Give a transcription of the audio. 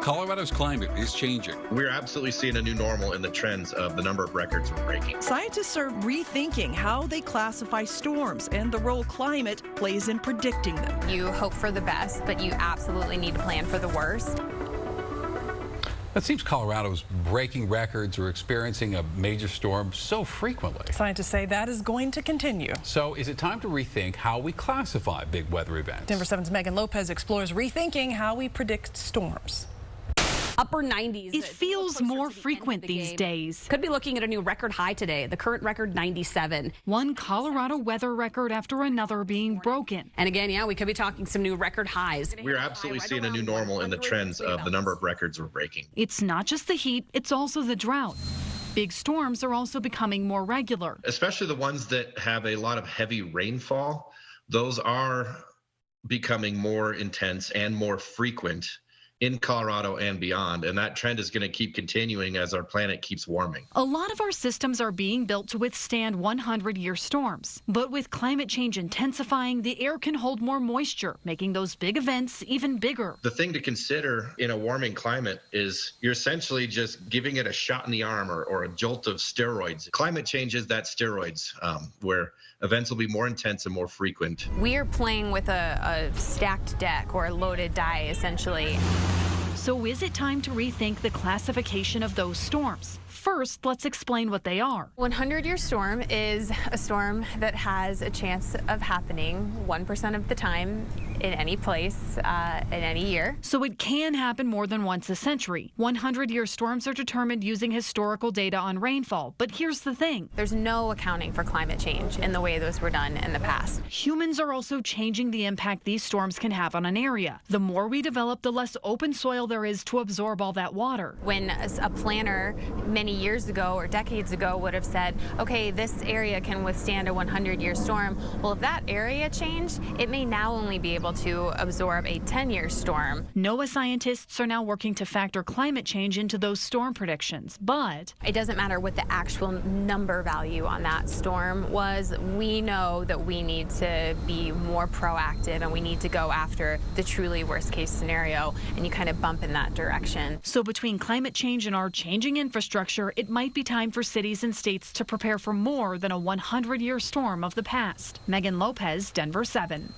Colorado's climate is changing. We're absolutely seeing a new normal in the trends of the number of records we're breaking. Scientists are rethinking how they classify storms and the role climate plays in predicting them. You hope for the best, but you absolutely need to plan for the worst. It seems Colorado's breaking records or experiencing a major storm so frequently. Scientists say that is going to continue. So is it time to rethink how we classify big weather events? Denver7's Megan Lopez explores rethinking how we predict storms. Upper 90s. It feels more frequent these days. Could be looking at a new record high today. The current record 97. One Colorado weather record after another being broken. And again, yeah, we could be talking some new record highs. We're absolutely seeing a new normal in the trends of the number of records we're breaking. It's not just the heat, it's also the drought. Big storms are also becoming more regular. Especially the ones that have a lot of heavy rainfall. Those are becoming more intense and more frequent in Colorado and beyond, and that trend is going to keep continuing as our planet keeps warming. A lot of our systems are being built to withstand 100-year storms, but with climate change intensifying, the air can hold more moisture, making those big events even bigger. The thing to consider in a warming climate is you're essentially just giving it a shot in the arm or a jolt of steroids. Climate change is that steroids, where events will be more intense and more frequent. We are playing with a stacked deck or a loaded die, essentially. So is it time to rethink the classification of those storms? First, let's explain what they are. 100-year storm is a storm that has a chance of happening 1% of the time in any place, in any year. So it can happen more than once a century. 100-year storms are determined using historical data on rainfall. But here's the thing. There's no accounting for climate change in the way those were done in the past. Humans are also changing the impact these storms can have on an area. The more we develop, the less open soil there is to absorb all that water. When a planner many years ago or decades ago would have said, okay, this area can withstand a 100-year storm. Well, if that area changed, it may now only be able to absorb a 10-year storm. NOAA scientists are now working to factor climate change into those storm predictions, but it doesn't matter what the actual number value on that storm was. We know that we need to be more proactive and we need to go after the truly worst case scenario, and you kind of bump in that direction. So between climate change and our changing infrastructure, it might be time for cities and states to prepare for more than a 100-year storm of the past. Megan Lopez, Denver 7.